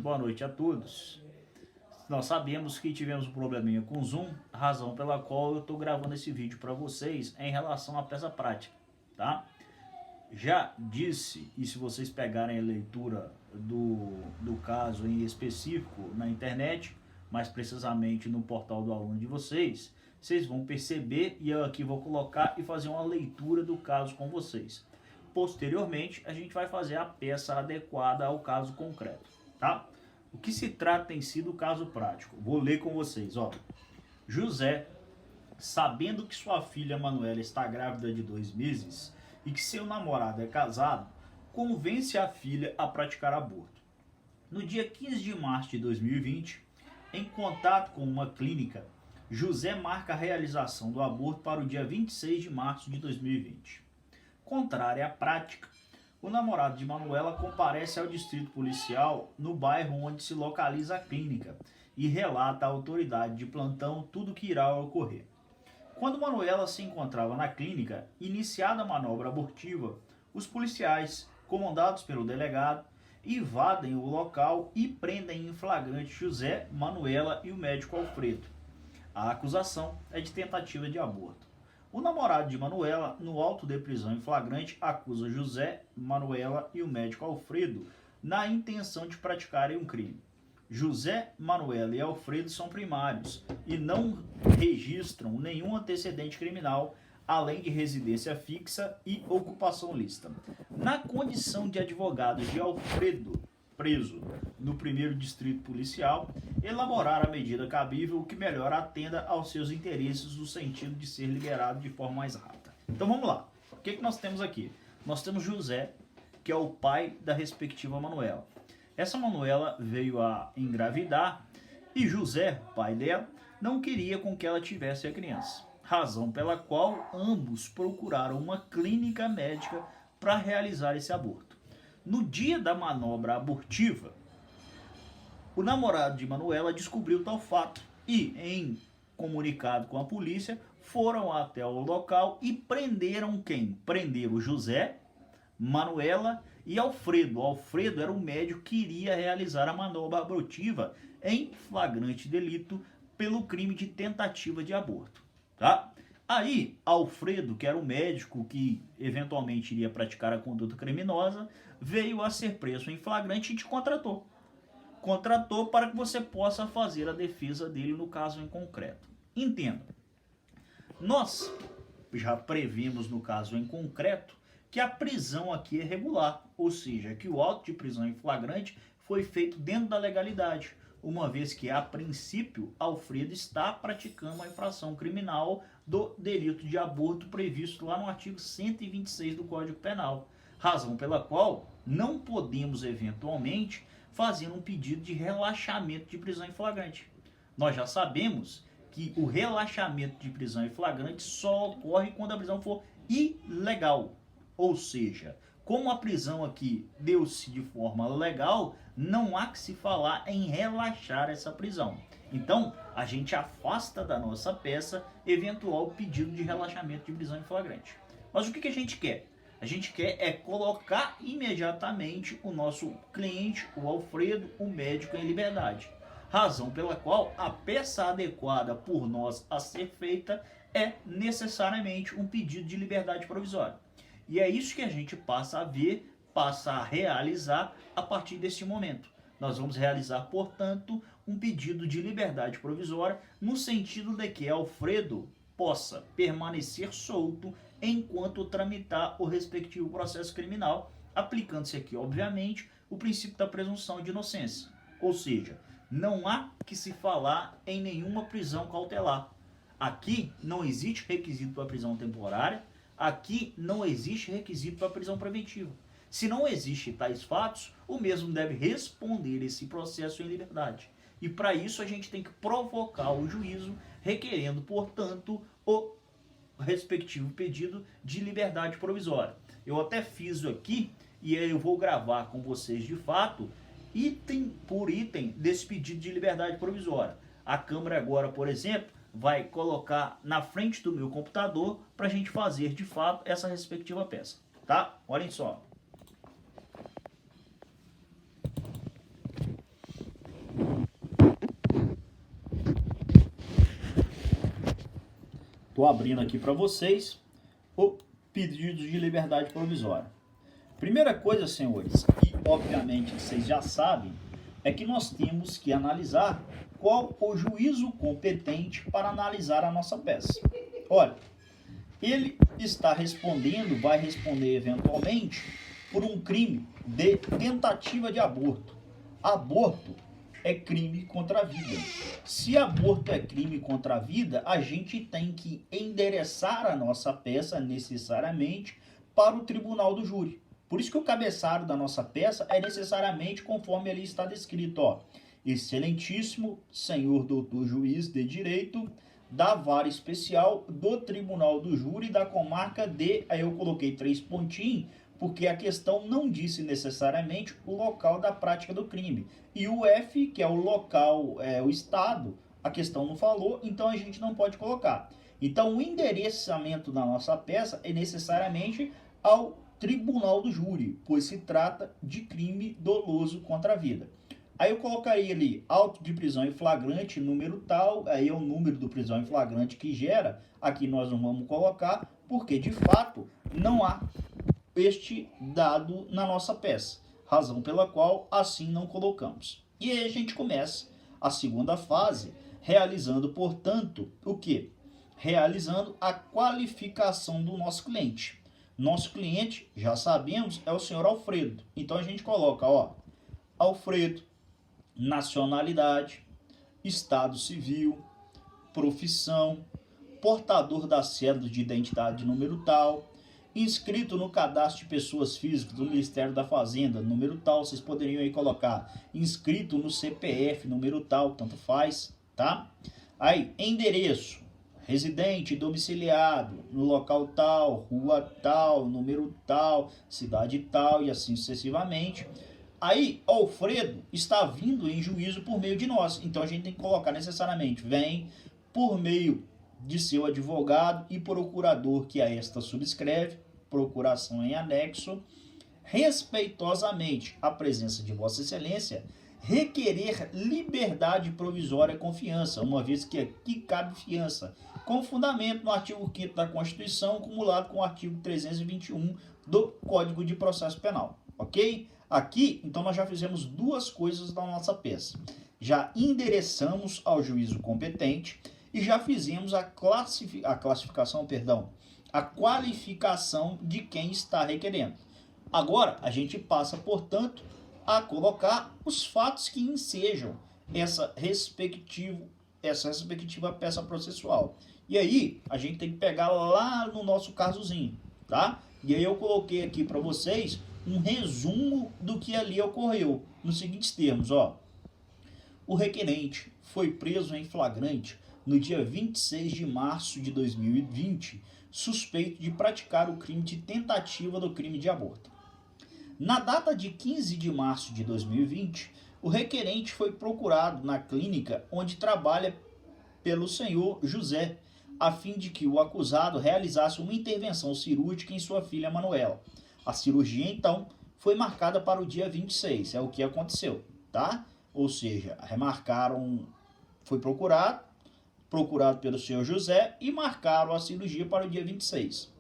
boa noite a todos. Nós sabemos que tivemos um probleminha com o Zoom, razão pela qual eu estou gravando esse vídeo para vocês em relação à peça prática, tá? Já disse, e se vocês pegarem a leitura do caso em específico na internet, mais precisamente no portal do aluno de vocês, vocês vão perceber, e eu aqui vou colocar e fazer uma leitura do caso com vocês. Posteriormente, a gente vai fazer a peça adequada ao caso concreto, tá? O que se trata tem sido o caso prático. Vou ler com vocês, ó. José, sabendo que sua filha Manuela está grávida de 2 meses e que seu namorado é casado, convence a filha a praticar aborto. No dia 15 de março de 2020, em contato com uma clínica, José marca a realização do aborto para o dia 26 de março de 2020. Contrária à prática, o namorado de Manuela comparece ao distrito policial no bairro onde se localiza a clínica e relata à autoridade de plantão tudo o que irá ocorrer. Quando Manuela se encontrava na clínica, iniciada a manobra abortiva, os policiais, comandados pelo delegado, invadem o local e prendem em flagrante José, Manuela e o médico Alfredo. A acusação é de tentativa de aborto. O namorado de Manuela, no auto de prisão em flagrante, acusa José, Manuela e o médico Alfredo na intenção de praticarem um crime. José, Manuela e Alfredo são primários e não registram nenhum antecedente criminal, além de residência fixa e ocupação lícita. Na condição de advogado de Alfredo, preso no 1º Distrito Policial, elaborar a medida cabível que melhor atenda aos seus interesses no sentido de ser liberado de forma mais rápida. Então vamos lá. O que nós temos aqui? Nós temos José, que é o pai da respectiva Manuela. Essa Manuela veio a engravidar e José, pai dela, não queria com que ela tivesse a criança. Razão pela qual ambos procuraram uma clínica médica para realizar esse aborto. No dia da manobra abortiva, o namorado de Manuela descobriu tal fato e, em comunicado com a polícia, foram até o local e prenderam quem? Prenderam José, Manuela e Alfredo. Alfredo era o médico que iria realizar a manobra abortiva em flagrante delito pelo crime de tentativa de aborto, tá? Aí, Alfredo, que era o médico que eventualmente iria praticar a conduta criminosa, veio a ser preso em flagrante e te contratou. Contratou para que você possa fazer a defesa dele no caso em concreto. Entenda, nós já previmos no caso em concreto que a prisão aqui é regular, ou seja, que o auto de prisão em flagrante foi feito dentro da legalidade, uma vez que, a princípio, Alfredo está praticando uma infração criminal do delito de aborto previsto lá no artigo 126 do Código Penal, razão pela qual não podemos, eventualmente, fazer um pedido de relaxamento de prisão em flagrante. Nós já sabemos que o relaxamento de prisão em flagrante só ocorre quando a prisão for ilegal, ou seja, como a prisão aqui deu-se de forma legal, não há que se falar em relaxar essa prisão. Então, a gente afasta da nossa peça eventual pedido de relaxamento de prisão em flagrante. Mas o que a gente quer? A gente quer é colocar imediatamente o nosso cliente, o Alfredo, o médico, em liberdade. Razão pela qual a peça adequada por nós a ser feita é necessariamente um pedido de liberdade provisória. E é isso que a gente passa a ver, passa a realizar a partir deste momento. Nós vamos realizar, portanto, um pedido de liberdade provisória no sentido de que Alfredo possa permanecer solto enquanto tramitar o respectivo processo criminal, aplicando-se aqui, obviamente, o princípio da presunção de inocência. Ou seja, não há que se falar em nenhuma prisão cautelar. Aqui não existe requisito para prisão temporária, aqui não existe requisito para prisão preventiva. Se não existem tais fatos, o mesmo deve responder esse processo em liberdade. E para isso a gente tem que provocar o juízo, requerendo, portanto, o respectivo pedido de liberdade provisória. Eu até fiz aqui, e eu vou gravar com vocês de fato, item por item desse pedido de liberdade provisória. A Câmara agora, por exemplo, vai colocar na frente do meu computador para a gente fazer de fato essa respectiva peça, tá? Olhem só. Estou abrindo aqui para vocês o pedido de liberdade provisória. Primeira coisa, senhores, e obviamente vocês já sabem, é que nós temos que analisar qual o juízo competente para analisar a nossa peça. Olha, ele está respondendo, vai responder eventualmente, por um crime de tentativa de aborto. Aborto é crime contra a vida. Se aborto é crime contra a vida, a gente tem que endereçar a nossa peça necessariamente para o tribunal do júri. Por isso que o cabeçalho da nossa peça é necessariamente conforme ali está descrito, ó. Excelentíssimo senhor doutor juiz de direito da vara especial do tribunal do júri da comarca de... Aí eu coloquei 3 pontinhos, porque a questão não disse necessariamente o local da prática do crime. E o F, que é o local, o estado, a questão não falou, então a gente não pode colocar. Então o endereçamento da nossa peça é necessariamente ao tribunal do júri, pois se trata de crime doloso contra a vida. Aí eu colocaria ali auto de prisão em flagrante, número tal, aí é o número do prisão em flagrante que gera, aqui nós não vamos colocar, porque de fato não há este dado na nossa peça, razão pela qual assim não colocamos. E aí a gente começa a segunda fase, realizando, portanto, o quê? Realizando a qualificação do nosso cliente. Nosso cliente, já sabemos, é o senhor Alfredo. Então a gente coloca, ó, Alfredo, nacionalidade, estado civil, profissão, portador da cédula de identidade número tal, inscrito no cadastro de pessoas físicas do Ministério da Fazenda, número tal, vocês poderiam aí colocar inscrito no CPF, número tal, tanto faz, tá? Aí, endereço, residente, domiciliado, no local tal, rua tal, número tal, cidade tal e assim sucessivamente. Aí, Alfredo está vindo em juízo por meio de nós, então a gente tem que colocar necessariamente, vem por meio de seu advogado e procurador que a esta subscreve, procuração em anexo, respeitosamente a presença de Vossa Excelência, requerer liberdade provisória e confiança, uma vez que aqui cabe fiança, com fundamento no artigo 5º da Constituição, acumulado com o artigo 321 do Código de Processo Penal, ok? Aqui, então, nós já fizemos duas coisas da nossa peça. Já endereçamos ao juízo competente e já fizemos a qualificação de quem está requerendo. Agora, a gente passa, portanto, a colocar os fatos que ensejam essa respectiva peça processual. E aí, a gente tem que pegar lá no nosso casozinho, tá? E aí eu coloquei aqui para vocês um resumo do que ali ocorreu, nos seguintes termos, ó. O requerente foi preso em flagrante no dia 26 de março de 2020, suspeito de praticar o crime de tentativa do crime de aborto. Na data de 15 de março de 2020, o requerente foi procurado na clínica onde trabalha pelo senhor José, a fim de que o acusado realizasse uma intervenção cirúrgica em sua filha Manuela. A cirurgia, então, foi marcada para o dia 26, é o que aconteceu, tá? Ou seja, remarcaram, foi procurado pelo senhor José e marcaram a cirurgia para o dia 26.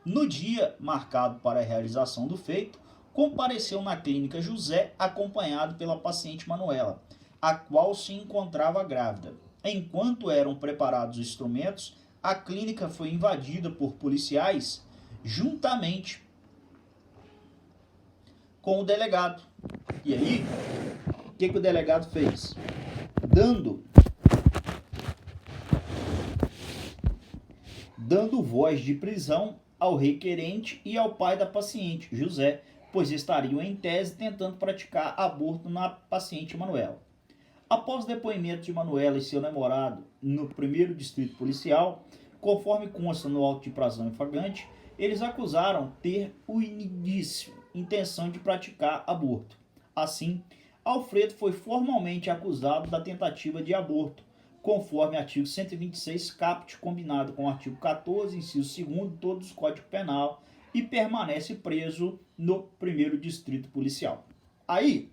No dia marcado para a realização do feito, compareceu na clínica José acompanhado pela paciente Manuela, a qual se encontrava grávida. Enquanto eram preparados os instrumentos, a clínica foi invadida por policiais juntamente com o delegado. E aí, o que o delegado fez? Dando voz de prisão ao requerente e ao pai da paciente, José, pois estariam em tese tentando praticar aborto na paciente Manuela. Após o depoimento de Manuela e seu namorado no 1º Distrito Policial, conforme consta no auto de prisão em flagrante, eles acusaram ter o indício, intenção de praticar aborto. Assim, Alfredo foi formalmente acusado da tentativa de aborto, conforme artigo 126 caput, combinado com o artigo 14, inciso 2º, todos do Código Penal, e permanece preso no 1º Distrito Policial. Aí,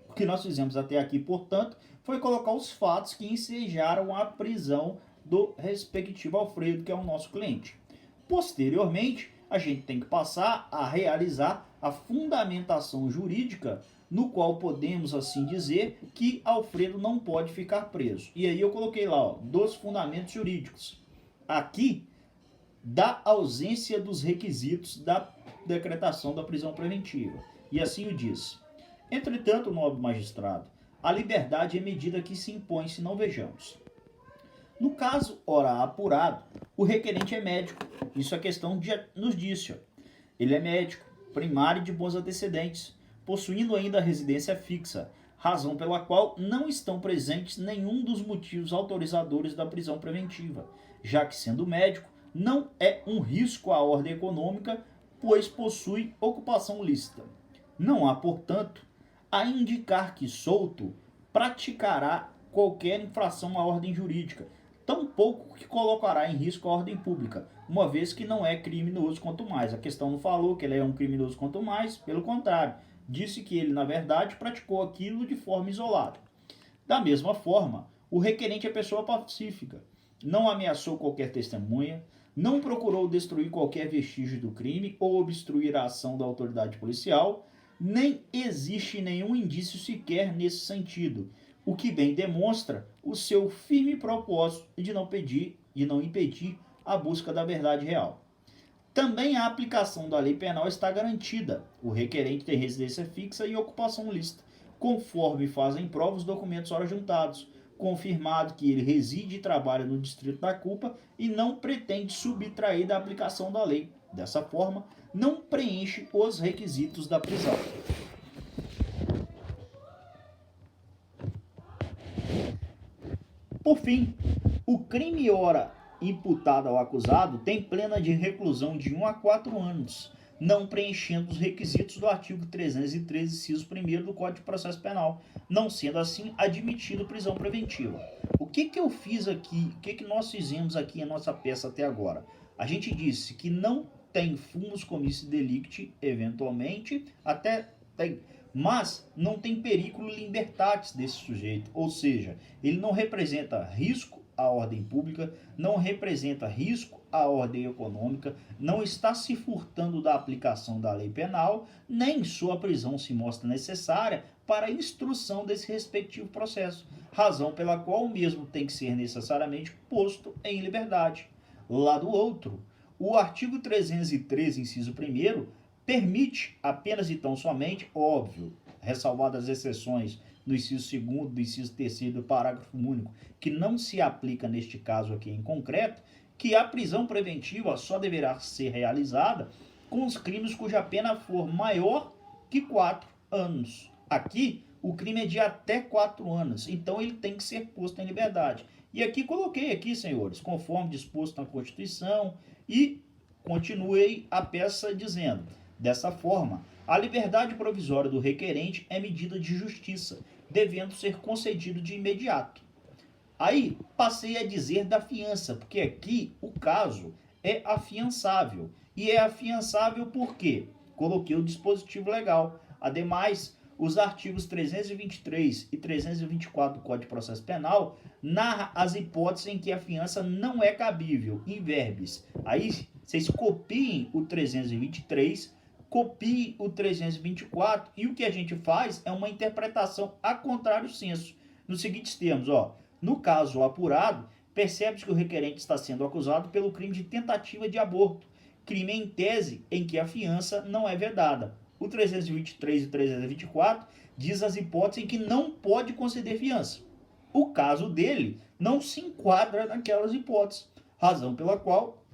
o que nós fizemos até aqui, portanto, foi colocar os fatos que ensejaram a prisão do respectivo Alfredo, que é o nosso cliente. Posteriormente, a gente tem que passar a realizar a fundamentação jurídica, no qual podemos assim dizer que Alfredo não pode ficar preso. E aí eu coloquei lá, ó, dos fundamentos jurídicos. Aqui, da ausência dos requisitos da decretação da prisão preventiva. E assim o diz. Entretanto, nobre magistrado, a liberdade é medida que se impõe se não vejamos. No caso, ora apurado, o requerente é médico. Isso é questão de nos disse. Ele é médico, primário de bons antecedentes, possuindo ainda residência fixa, razão pela qual não estão presentes nenhum dos motivos autorizadores da prisão preventiva, já que, sendo médico, não é um risco à ordem econômica, pois possui ocupação lícita. Não há, portanto, a indicar que solto praticará qualquer infração à ordem jurídica, tampouco que colocará em risco a ordem pública, uma vez que não é criminoso quanto mais. A questão não falou que ele é um criminoso quanto mais, pelo contrário, disse que ele, na verdade, praticou aquilo de forma isolada. Da mesma forma, o requerente é pessoa pacífica, não ameaçou qualquer testemunha, não procurou destruir qualquer vestígio do crime ou obstruir a ação da autoridade policial, nem existe nenhum indício sequer nesse sentido, o que bem demonstra o seu firme propósito de não impedir a busca da verdade real. Também a aplicação da lei penal está garantida. O requerente tem residência fixa e ocupação lícita, conforme fazem prova os documentos ora juntados, confirmado que ele reside e trabalha no distrito da culpa e não pretende subtrair da aplicação da lei. Dessa forma, não preenche os requisitos da prisão. Por fim, o crime ora imputado ao acusado tem pena de reclusão de 1 a 4 anos, não preenchendo os requisitos do artigo 313, inciso 1º do Código de Processo Penal, não sendo assim admitido prisão preventiva. O que eu fiz aqui, o que nós fizemos aqui em nossa peça até agora? A gente disse que não tem fumus comissi delicti, eventualmente, até tem, mas não tem periculo libertatis desse sujeito, ou seja, ele não representa risco à ordem pública, não representa risco à ordem econômica, não está se furtando da aplicação da lei penal, nem sua prisão se mostra necessária para a instrução desse respectivo processo, razão pela qual o mesmo tem que ser necessariamente posto em liberdade. Lá do outro, o artigo 313, inciso 1º, permite apenas e tão somente, óbvio, ressalvadas as exceções do inciso 2º, do inciso 3º do parágrafo único, que não se aplica neste caso aqui em concreto, que a prisão preventiva só deverá ser realizada com os crimes cuja pena for maior que 4 anos. Aqui, o crime é de até 4 anos, então ele tem que ser posto em liberdade. E aqui coloquei aqui, senhores, conforme disposto na Constituição, e continuei a peça dizendo: dessa forma, a liberdade provisória do requerente é medida de justiça, devendo ser concedido de imediato. Aí passei a dizer da fiança, porque aqui o caso é afiançável. E é afiançável por quê? Coloquei o dispositivo legal. Ademais, os artigos 323 e 324 do Código de Processo Penal narram as hipóteses em que a fiança não é cabível, in verbis. Aí vocês copiem o 323, copiem o 324 e o que a gente faz é uma interpretação a contrário senso. Nos seguintes termos, ó, no caso apurado, percebe-se que o requerente está sendo acusado pelo crime de tentativa de aborto, crime em tese em que a fiança não é vedada. O 323 e 324 diz as hipóteses em que não pode conceder fiança. O caso dele não se enquadra naquelas hipóteses, razão pela qual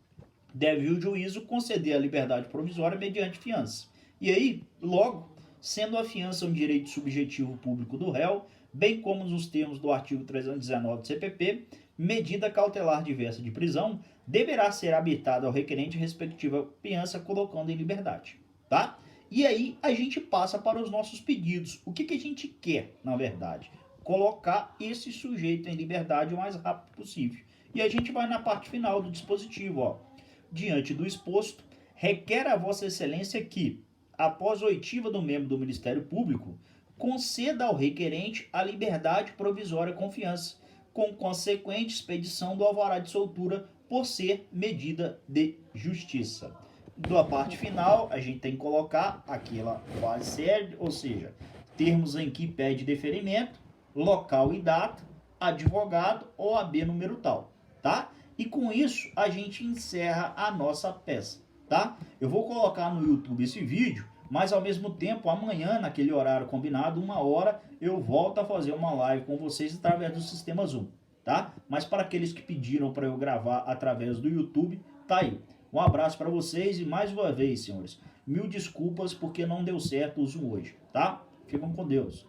deve o juízo conceder a liberdade provisória mediante fiança. E aí, logo, sendo a fiança um direito subjetivo público do réu, bem como nos termos do artigo 319 do CPP, medida cautelar diversa de prisão deverá ser habitada ao requerente respectiva fiança colocando em liberdade, tá? E aí a gente passa para os nossos pedidos. O que a gente quer, na verdade? Colocar esse sujeito em liberdade o mais rápido possível. E a gente vai na parte final do dispositivo, ó. Diante do exposto, requer a Vossa Excelência que, após oitiva do membro do Ministério Público, conceda ao requerente a liberdade provisória com fiança, com consequente expedição do alvará de soltura por ser medida de justiça. Da parte final, a gente tem que colocar aquela base sede, ou seja, termos em que pede deferimento, local e data, advogado, OAB número tal, tá? E com isso, a gente encerra a nossa peça, tá? Eu vou colocar no YouTube esse vídeo, mas ao mesmo tempo, amanhã, naquele horário combinado, 1h, eu volto a fazer uma live com vocês através do sistema Zoom, tá? Mas para aqueles que pediram para eu gravar através do YouTube, tá aí. Um abraço para vocês e mais uma vez, senhores, mil desculpas porque não deu certo o Zoom hoje, tá? Ficam com Deus.